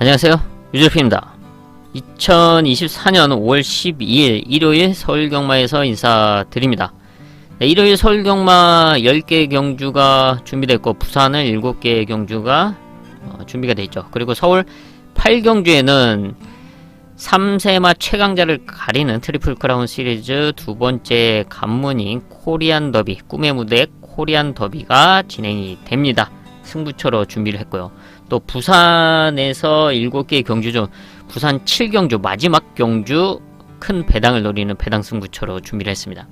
안녕하세요, 유저피입니다. 2024년 5월 12일 일요일 서울경마에서 인사드립니다. 네, 일요일 서울경마 10개 경주가 준비됐고 부산은 7개의 경주가 준비가 되어 있죠. 그리고 서울 8경주에는 3세마 최강자를 가리는 트리플 크라운 시리즈 두 번째 관문인 코리안 더비, 꿈의 무대 코리안 더비가 진행이 됩니다. 승부처로 준비를 했고요. 또 부산에서 7개의 경주 중 부산 7경주 마지막 경주 큰 배당을 노리는 배당 승부처로 준비를 했습니다.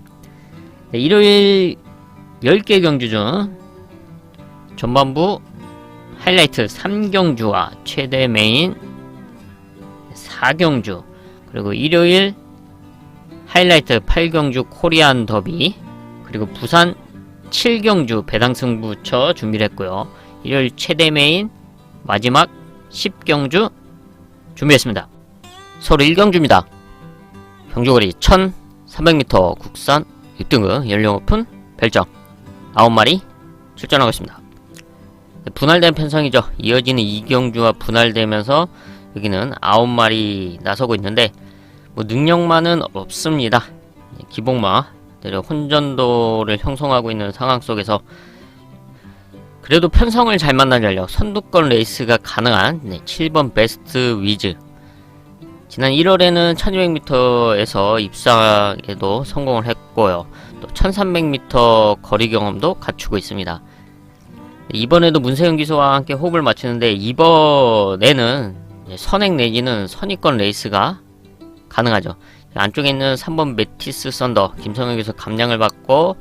네, 일요일 10개 경주 중 전반부 하이라이트 3경주와 최대 메인 4경주, 그리고 일요일 하이라이트 8경주 코리안 더비, 그리고 부산 7경주 배당 승부처 준비를 했고요. 일요일 최대 메인 마지막 10경주 준비했습니다. 서울 1경주입니다. 경주거리 1300m 국산 6등급 연령 오픈 별정 9마리 출전하고 있습니다. 분할된 편성이죠. 이어지는 2경주와 분할되면서 여기는 9마리 나서고 있는데 능력만은 없습니다. 기복마 혼전도를 형성하고 있는 상황 속에서 그래도 편성을 잘 만난 전력, 선두권 레이스가 가능한 7번 베스트 위즈, 지난 1월에는 1200m에서 입상에도 성공을 했고요. 또 1300m 거리 경험도 갖추고 있습니다. 이번에도 문세영 기수와 함께 호흡을 맞추는데 이번에는 선행 내지는 선의권 레이스가 가능하죠. 안쪽에 있는 3번 메티스 썬더 김성현 기수 감량을 받고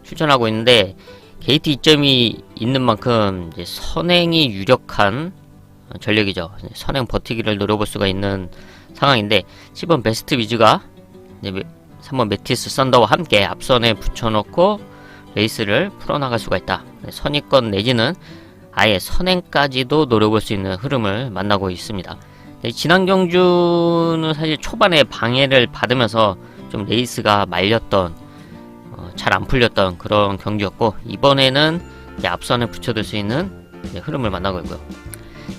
출전하고 있는데 게이트 이점이 있는 만큼 이제 선행이 유력한 전력이죠. 선행 버티기를 노려볼 수가 있는 상황인데 10번 베스트 위즈가 이제 3번 메티스 썬더와 함께 앞선에 붙여놓고 레이스를 풀어나갈 수가 있다. 선의권 내지는 아예 선행까지도 노려볼 수 있는 흐름을 만나고 있습니다. 지난 경주는 사실 초반에 방해를 받으면서 좀 레이스가 말렸던 잘 안 풀렸던 그런 경주였고 이번에는 이제 앞선에 붙여둘 수 있는 흐름을 만나고 있고요.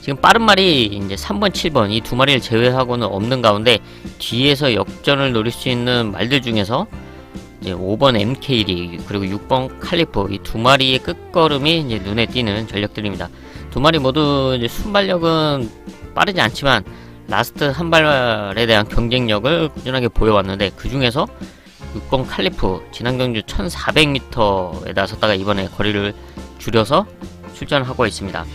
지금 빠른 말이 이제 3번, 7번 이 두 마리를 제외하고는 없는 가운데 뒤에서 역전을 노릴 수 있는 말들 중에서 이제 5번 MK리 그리고 6번 칼리프 이 두 마리의 끝걸음이 이제 눈에 띄는 전력들입니다. 두 마리 모두 이제 순발력은 빠르지 않지만 라스트 한 발에 대한 경쟁력을 꾸준하게 보여왔는데 그 중에서 6번 칼리프 지난 경주 1400m에 나섰다가 이번에 거리를 줄여서 출전하고 있습니다.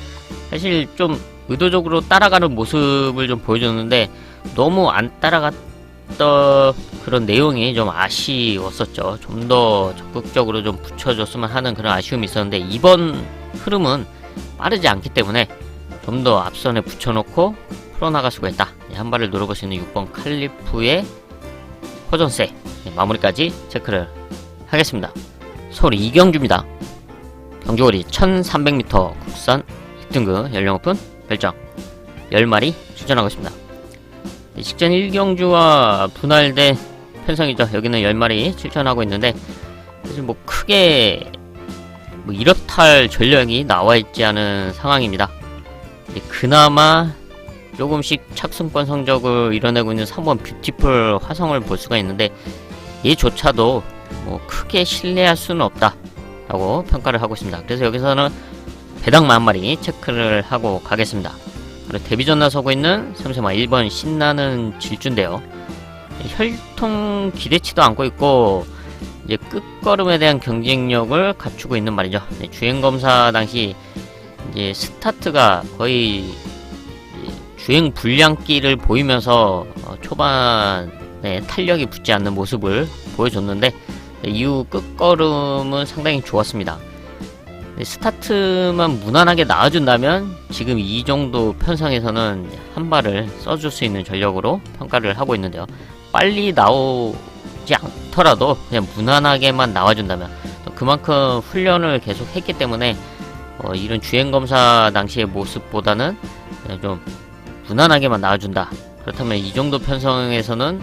사실 좀 의도적으로 따라가는 모습을 좀 보여줬는데 너무 안 따라갔던 그런 내용이 좀 아쉬웠었죠. 좀 더 적극적으로 좀 붙여줬으면 하는 그런 아쉬움이 있었는데 이번 흐름은 빠르지 않기 때문에 좀 더 앞선에 붙여놓고 풀어나갈 수가 있다. 한 발을 노려볼 수 있는 6번 칼리프의 호전세 마무리까지 체크를 하겠습니다. 서울 2경주입니다. 경주거리 1300m 국산 6등급 연령 오픈 별정 10마리 출전하고 있습니다. 직전 1경주와 분할된 편성이죠. 여기는 10마리 출전하고 있는데 사실 뭐 크게 이렇다 전력이 나와있지 않은 상황입니다. 그나마 조금씩 착승권 성적을 이뤄내고 있는 3번 뷰티풀 화성을 볼 수가 있는데 얘조차도 뭐 크게 신뢰할 수는 없다 라고 평가를 하고 있습니다. 그래서 여기서는 배당 10,000마리 체크를 하고 가겠습니다. 그리고 데뷔전 나서고 있는 3세마 1번 신나는 질주인데요. 혈통 기대치도 않고 있고 이제 끝걸음에 대한 경쟁력을 갖추고 있는 말이죠. 주행검사 당시 이제 스타트가 거의 주행 불량기를 보이면서 초반에 탄력이 붙지 않는 모습을 보여줬는데 이후 끝걸음은 상당히 좋았습니다. 스타트만 무난하게 나와준다면 지금 이 정도 편성에서는 한 발을 써줄 수 있는 전력으로 평가를 하고 있는데요. 빨리 나오지 않더라도 그냥 무난하게만 나와준다면 그만큼 훈련을 계속 했기 때문에 이런 주행검사 당시의 모습보다는 그냥 좀 무난하게만 나와준다. 그렇다면 이 정도 편성에서는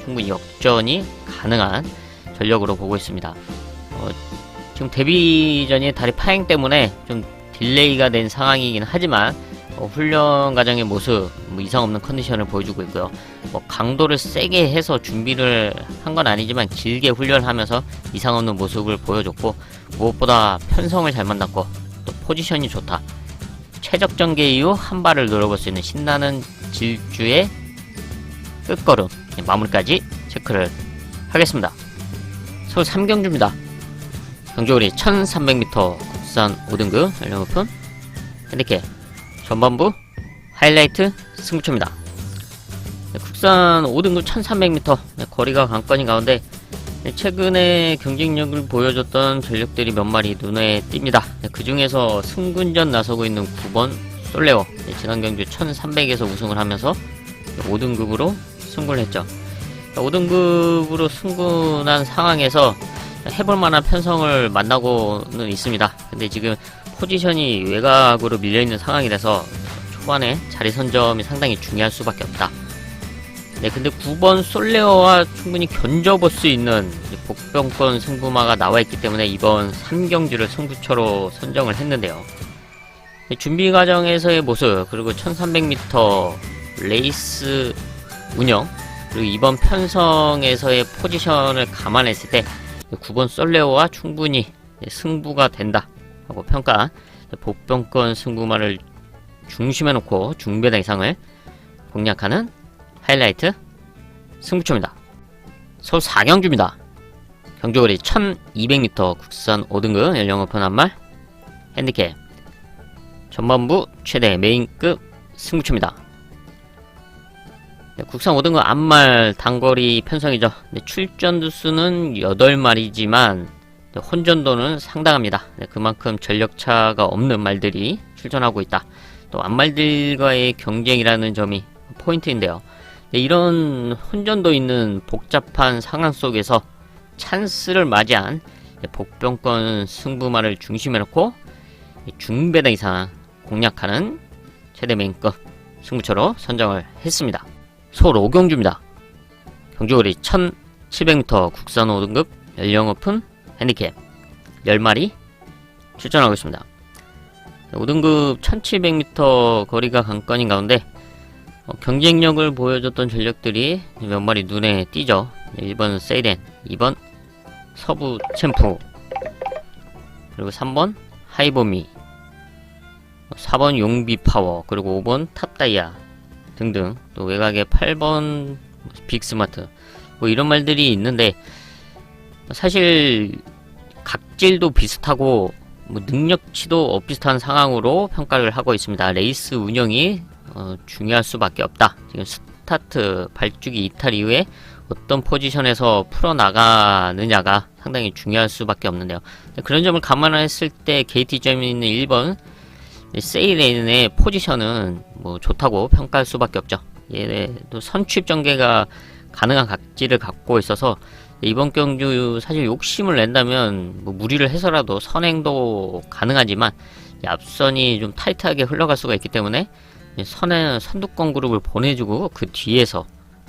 충분히 역전이 가능한 전력으로 보고 있습니다. 지금 데뷔전이 다리 파행 때문에 좀 딜레이가 된 상황이긴 하지만 훈련 과정의 모습, 이상 없는 컨디션을 보여주고 있고요. 강도를 세게 해서 준비를 한 건 아니지만 길게 훈련하면서 이상 없는 모습을 보여줬고, 무엇보다 편성을 잘 만났고 또 포지션이 좋다. 최적 전개 이후 한 발을 노려볼 수 있는 신나는 질주의 끝걸음, 마무리까지 체크를 하겠습니다. 서울 3경주입니다. 경주거리 1300m 국산 5등급 연령 오픈 핸디캡 전반부 하이라이트 승부처입니다. 국산 5등급 1300m 거리가 관건인 가운데 최근에 경쟁력을 보여줬던 전력들이 몇 마리 눈에 띕니다. 그 중에서 승군전 나서고 있는 9번 솔레오, 지난 경주 1300에서 우승을 하면서 5등급으로 승부를 했죠. 5등급으로 승군한 상황에서 해볼만한 편성을 만나고는 있습니다. 근데 지금 포지션이 외곽으로 밀려있는 상황이라서 초반에 자리 선점이 상당히 중요할 수밖에 없다. 네, 근데 9번 솔레어와 충분히 견뎌볼 수 있는 복병권 승부마가 나와있기 때문에 이번 3경주를 승부처로 선정을 했는데요. 준비 과정에서의 모습, 그리고 1300m 레이스 운영, 그리고 이번 편성에서의 포지션을 감안했을 때 9번 솔레오와 충분히 승부가 된다 하고 평가, 복병권 승부마를 중심에 놓고 중배당 이상을 공략하는 하이라이트 승부처입니다. 서울 4경주입니다. 경주거리 1200m 국산 5등급 연령 오픈 한말 핸디캡 전반부 최대 메인급 승부처입니다. 국산 5등급 앞말 단거리 편성이죠. 출전 수는 8마리지만 혼전도는 상당합니다. 그만큼 전력차가 없는 말들이 출전하고 있다. 또 앞말들과의 경쟁이라는 점이 포인트인데요. 이런 혼전도 있는 복잡한 상황 속에서 찬스를 맞이한 복병권 승부마를 중심에 놓고 중배당 이상 공략하는 최대 메인급 승부처로 선정을 했습니다. 서울 5경주입니다. 경주거리 1700m 국산 5등급 연령 오픈 핸디캡 10마리 출전하고 있습니다. 5등급 1700m 거리가 관건인 가운데 경쟁력을 보여줬던 전력들이 몇 마리 눈에 띄죠. 1번 세이렌, 2번 서부 챔프, 그리고 3번 하이보미, 4번 용비 파워, 그리고 5번 탑다이아 등등, 또 외곽에 8번 빅스마트, 이런 말들이 있는데 사실 각질도 비슷하고 능력치도 비슷한 상황으로 평가를 하고 있습니다. 레이스 운영이 중요할 수밖에 없다. 지금 스타트 발주기 이탈 이후에 어떤 포지션에서 풀어나가느냐가 상당히 중요할 수밖에 없는데요. 그런 점을 감안했을 때 KT점이 있는 1번 세이렌의 포지션은 좋다고 평가할 수밖에 없죠. 얘도 선취입 전개가 가능한 각질을 갖고 있어서 이번 경주 사실 욕심을 낸다면 무리를 해서라도 선행도 가능하지만 앞선이 좀 타이트하게 흘러갈 수가 있기 때문에 선두권 그룹을 보내주고 그 뒤에서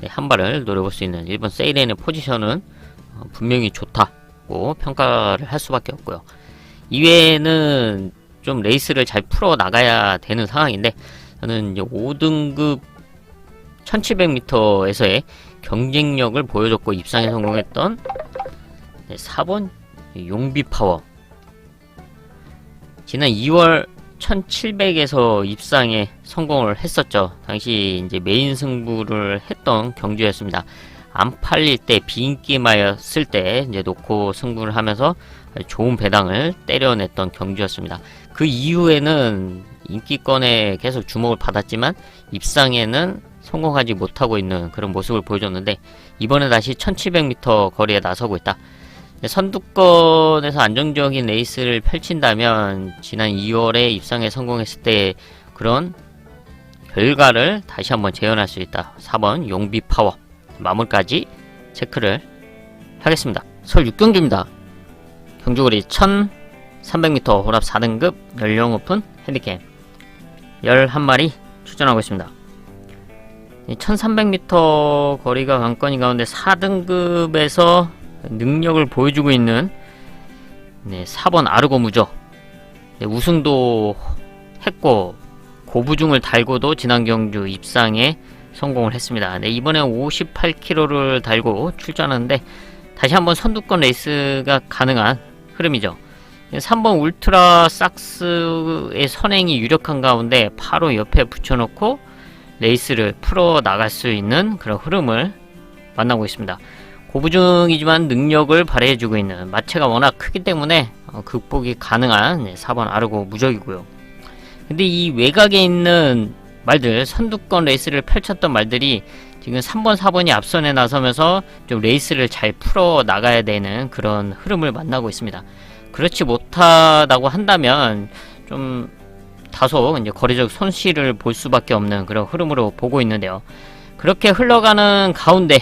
한 발을 노려볼 수 있는 1번 세이렌의 포지션은 분명히 좋다고 평가를 할 수밖에 없고요. 이외에는 좀 레이스를 잘 풀어 나가야 되는 상황인데 저는 이제 5등급 1700m에서의 경쟁력을 보여줬고 입상에 성공했던 4번 용비 파워, 지난 2월 1700에서 입상에 성공을 했었죠. 당시 이제 메인 승부를 했던 경주였습니다. 안 팔릴 때 비인기마였을 때 이제 놓고 승부를 하면서 좋은 배당을 때려냈던 경주였습니다. 그 이후에는 인기권에 계속 주목을 받았지만 입상에는 성공하지 못하고 있는 그런 모습을 보여줬는데 이번에 다시 1700m 거리에 나서고 있다. 선두권에서 안정적인 레이스를 펼친다면 지난 2월에 입상에 성공했을 때 그런 결과를 다시 한번 재현할 수 있다. 4번 용비 파워 마무리까지 체크를 하겠습니다. 서울 6경주입니다. 경주거리 1300m 혼합 4등급 연령 오픈 핸디캡 11마리 출전하고 있습니다. 1300m 거리가 관건인 가운데 4등급에서 능력을 보여주고 있는 4번 아르고무죠. 우승도 했고 고부중을 달고도 지난 경주 입상에 성공을 했습니다. 네, 이번에 58km를 달고 출전하는데 다시 한번 선두권 레이스가 가능한 흐름이죠. 3번 울트라 삭스의 선행이 유력한 가운데 바로 옆에 붙여놓고 레이스를 풀어 나갈 수 있는 그런 흐름을 만나고 있습니다. 고부중이지만 능력을 발휘해주고 있는 마체가 워낙 크기 때문에 극복이 가능한 4번 아르고 무적이고요. 근데 이 외곽에 있는 말들, 선두권 레이스를 펼쳤던 말들이 지금 3번, 4번이 앞선에 나서면서 좀 레이스를 잘 풀어 나가야 되는 그런 흐름을 만나고 있습니다. 그렇지 못하다고 한다면 좀 다소 이제 거리적 손실을 볼 수밖에 없는 그런 흐름으로 보고 있는데요. 그렇게 흘러가는 가운데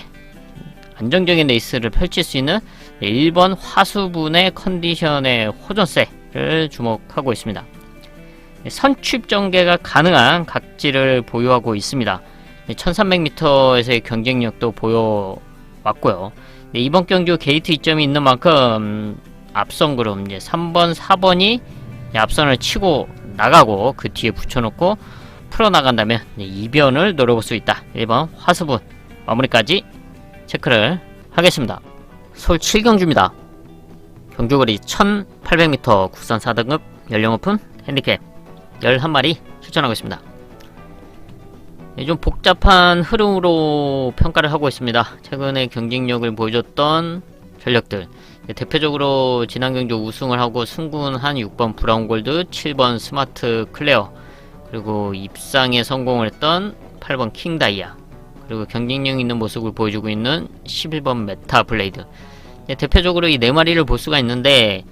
안정적인 레이스를 펼칠 수 있는 1번 화수분의 컨디션의 호전세를 주목하고 있습니다. 선취입 전개가 가능한 각지를 보유하고 있습니다. 1300m에서의 경쟁력도 보여왔고요. 이번 경주 게이트 이점이 있는 만큼 앞선 그룹 이제 3번, 4번이 앞선을 치고 나가고 그 뒤에 붙여놓고 풀어나간다면 이변을 노려볼 수 있다. 1번 화수분 마무리까지 체크를 하겠습니다. 서울 7경주입니다. 경주거리 1800m 국산 4등급 연령 오픈 핸디캡 11마리 출전하고 있습니다. 좀 복잡한 흐름으로 평가를 하고 있습니다. 최근에 경쟁력을 보여줬던 전력들, 대표적으로 지난 경주 우승을 하고 승군한 6번 브라운골드, 7번 스마트 클레어, 그리고 입상에 성공을 했던 8번 킹다이아, 그리고 경쟁력 있는 모습을 보여주고 있는 11번 메타 블레이드. 대표적으로 이 4마리를 볼 수가 있는데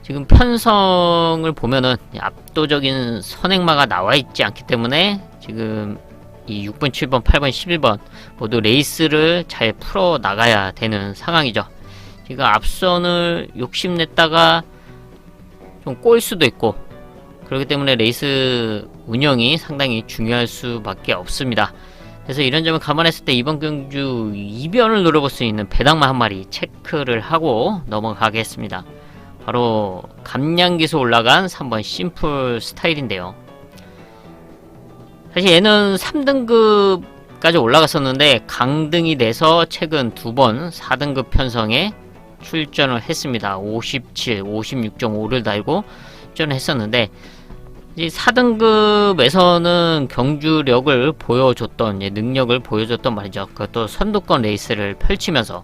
지금 편성을 보면은 압도적인 선행마가 나와 있지 않기 때문에 지금 이 6번, 7번, 8번, 11번 모두 레이스를 잘 풀어 나가야 되는 상황이죠. 지금 앞선을 욕심냈다가 좀 꼬일 수도 있고 그렇기 때문에 레이스 운영이 상당히 중요할 수밖에 없습니다. 그래서 이런 점을 감안했을 때 이번 경주 이변을 노려볼 수 있는 배당마 한 마리 체크를 하고 넘어가겠습니다. 바로 감량기수 올라간 3번 심플 스타일인데요. 사실 얘는 3등급까지 올라갔었는데 강등이 돼서 최근 2번 4등급 편성에 출전을 했습니다. 57, 56.5를 달고 출전을 했었는데 이 4등급에서는 경주력을 보여줬던 능력을 보여줬던 말이죠. 그것도 선두권 레이스를 펼치면서.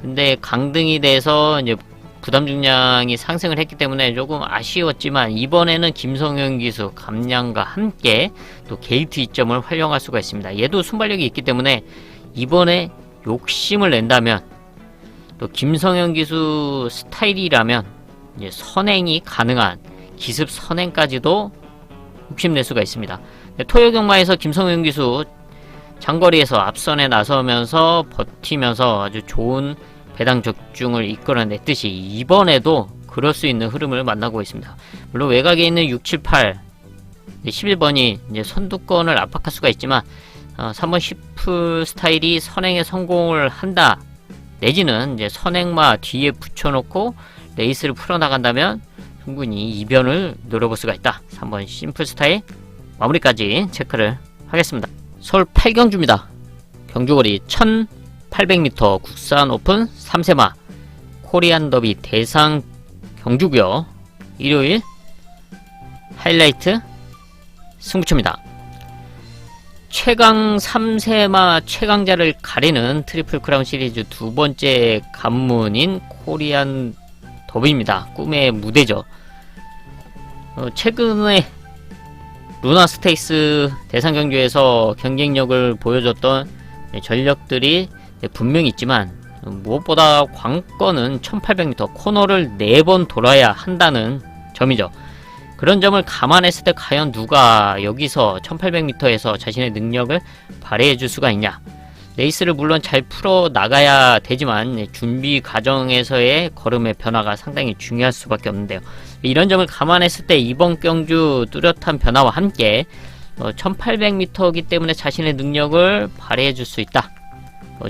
근데 강등이 돼서 이제 부담 중량이 상승을 했기 때문에 조금 아쉬웠지만 이번에는 김성현 기수 감량과 함께 또 게이트 이점을 활용할 수가 있습니다. 얘도 순발력이 있기 때문에 이번에 욕심을 낸다면 또 김성현 기수 스타일이라면 이제 선행이 가능한 기습 선행까지도 욕심낼 수가 있습니다. 토요경마에서 김성현 기수 장거리에서 앞선에 나서면서 버티면서 아주 좋은 배당 적중을 이끌어냈듯이 이번에도 그럴 수 있는 흐름을 만나고 있습니다. 물론 외곽에 있는 6, 7, 8, 11번이 이제 선두권을 압박할 수가 있지만 3번 시프 스타일이 선행에 성공을 한다 내지는 이제 선행마 뒤에 붙여놓고 레이스를 풀어나간다면 충분히 이변을 노려볼 수가 있다. 3번 심플 스타일 마무리까지 체크를 하겠습니다. 서울 8경주입니다. 경주거리 1800m 국산 오픈 3세마 코리안 더비 대상 경주고요. 일요일 하이라이트 승부처입니다. 최강 3세마 최강자를 가리는 트리플 크라운 시리즈 두 번째 관문인 코리안 더비입니다. 꿈의 무대죠. 최근에 루나 스테이스 대상 경주에서 경쟁력을 보여줬던 전력들이 분명히 있지만 무엇보다 관건은 1800m 코너를 4번 돌아야 한다는 점이죠. 그런 점을 감안했을 때 과연 누가 여기서 1800m에서 자신의 능력을 발휘해 줄 수가 있냐. 레이스를 물론 잘 풀어 나가야 되지만 준비 과정에서의 걸음의 변화가 상당히 중요할 수밖에 없는데요. 이런 점을 감안했을 때 이번 경주 뚜렷한 변화와 함께 1800m이기 때문에 자신의 능력을 발휘해 줄 수 있다.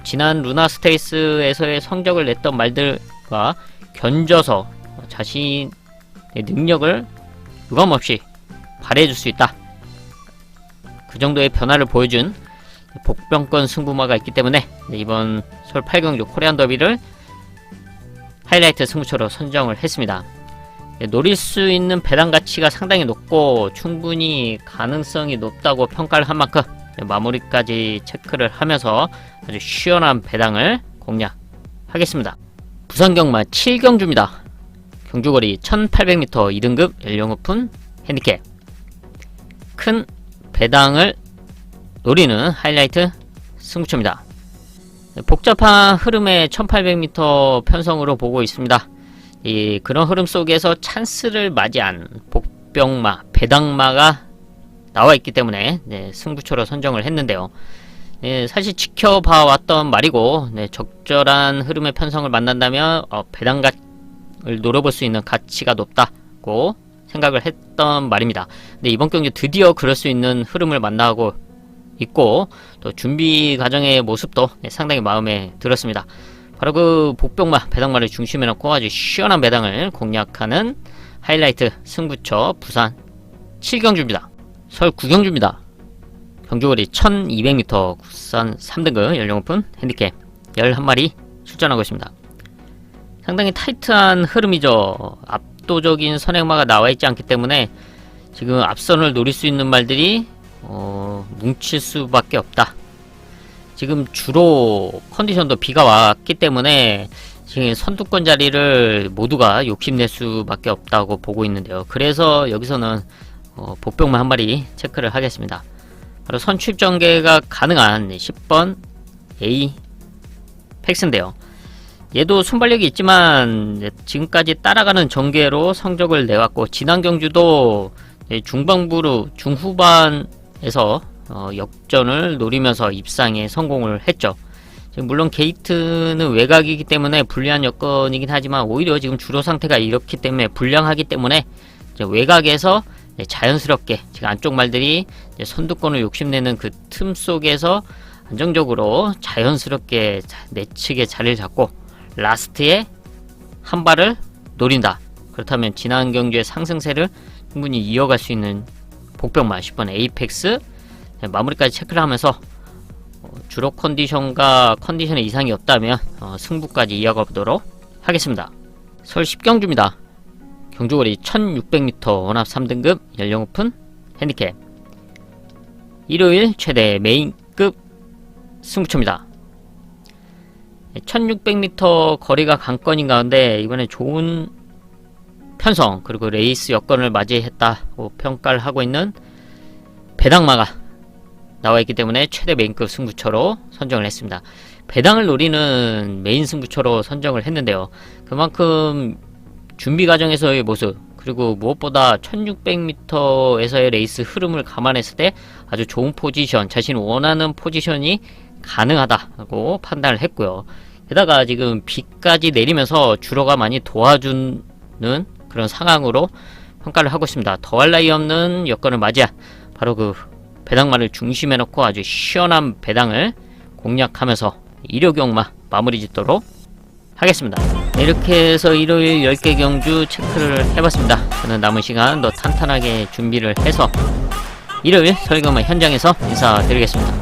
지난 루나 스테이스에서의 성적을 냈던 말들과 견져서 자신의 능력을 유감없이 발휘해 줄 수 있다. 그 정도의 변화를 보여준 복병권 승부마가 있기 때문에 이번 서울 8경주 코리안 더비를 하이라이트 승부처로 선정을 했습니다. 노릴 수 있는 배당 가치가 상당히 높고 충분히 가능성이 높다고 평가를 한 만큼 마무리까지 체크를 하면서 아주 시원한 배당을 공략하겠습니다. 부산경마 7경주입니다. 경주거리 1800m 2등급 연령 오픈 핸디캡. 큰 배당을 노리는 하이라이트 승부처입니다. 복잡한 흐름의 1800m 편성으로 보고 있습니다. 그런 흐름 속에서 찬스를 맞이한 복병마, 배당마가 나와 있기 때문에 승부처로 선정을 했는데요. 사실 지켜봐왔던 말이고 적절한 흐름의 편성을 만난다면 배당을 노려볼 수 있는 가치가 높다고 생각을 했던 말입니다. 근데 이번 경기 드디어 그럴 수 있는 흐름을 만나고 있고 또 준비 과정의 모습도 상당히 마음에 들었습니다. 바로 그 복병마, 배당마를 중심에 놓고 아주 시원한 배당을 공략하는 하이라이트 승부처 부산 7경주입니다. 서울 9경주입니다. 경주거리 1200m 국산 3등급 연령 오픈 핸디캡 11마리 출전하고 있습니다. 상당히 타이트한 흐름이죠. 압도적인 선행마가 나와 있지 않기 때문에 지금 앞선을 노릴 수 있는 말들이 뭉칠 수밖에 없다. 지금 주로 컨디션도 비가 왔기 때문에 지금 선두권 자리를 모두가 욕심낼 수밖에 없다고 보고 있는데요. 그래서 여기서는 복병만 한 마리 체크를 하겠습니다. 바로 선취입 전개가 가능한 10번 A 팩스인데요. 얘도 순발력이 있지만 지금까지 따라가는 전개로 성적을 내왔고 지난 경주도 중후반에서 역전을 노리면서 입상에 성공을 했죠. 물론 게이트는 외곽이기 때문에 불리한 여건이긴 하지만 오히려 지금 주로 상태가 이렇기 때문에 불량하기 때문에 외곽에서 자연스럽게 지금 안쪽 말들이 선두권을 욕심내는 그 틈 속에서 안정적으로 자연스럽게 내측에 자리를 잡고 라스트에 한 발을 노린다. 그렇다면 지난 경주의 상승세를 충분히 이어갈 수 있는 복병마 10번 에이펙스 마무리까지 체크를 하면서 주로 컨디션과 컨디션에 이상이 없다면 승부까지 이어가 보도록 하겠습니다. 서울 10경주입니다. 경주거리 1600m 원합 3등급 연령 오픈 핸디캡. 일요일 최대 메인급 승부처입니다. 1600m 거리가 관건인 가운데 이번에 좋은 편성 그리고 레이스 여건을 맞이했다고 평가를 하고 있는 배당마가 나와있기 때문에 최대 메인급 승부처로 선정을 했습니다. 배당을 노리는 메인 승부처로 선정을 했는데요. 그만큼 준비 과정에서의 모습 그리고 무엇보다 1600m에서의 레이스 흐름을 감안했을 때 아주 좋은 포지션, 자신이 원하는 포지션이 가능하다고 판단을 했고요. 게다가 지금 비까지 내리면서 주로가 많이 도와주는 그런 상황으로 평가를 하고 있습니다. 더할 나위 없는 여건을 맞이한 바로 그 배당마를 중심에 놓고 아주 시원한 배당을 공략하면서 일요경마 마무리 짓도록 하겠습니다. 이렇게 해서 일요일 10개 경주 체크를 해봤습니다. 저는 남은 시간 더 탄탄하게 준비를 해서 일요일 서울경마 현장에서 인사드리겠습니다.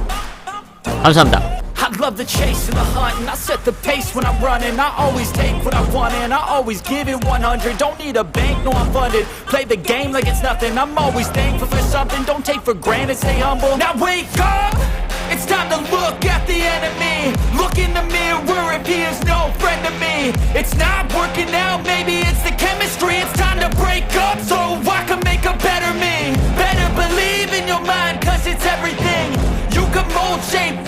감사합니다. I love the chase and the hunt, and I set the pace when I'm running. I always take what I want and I always give it 100. Don't need a bank, no I'm funded. Play the game like it's nothing. I'm always thankful for something. Don't take for granted, stay humble. Now wake up, it's time to look at the enemy. Look in the mirror if he is no friend to me. It's not working out, maybe it's the chemistry. It's time to break up so I can make a better me. Better believe in your mind, cause it's everything. You can mold, shape,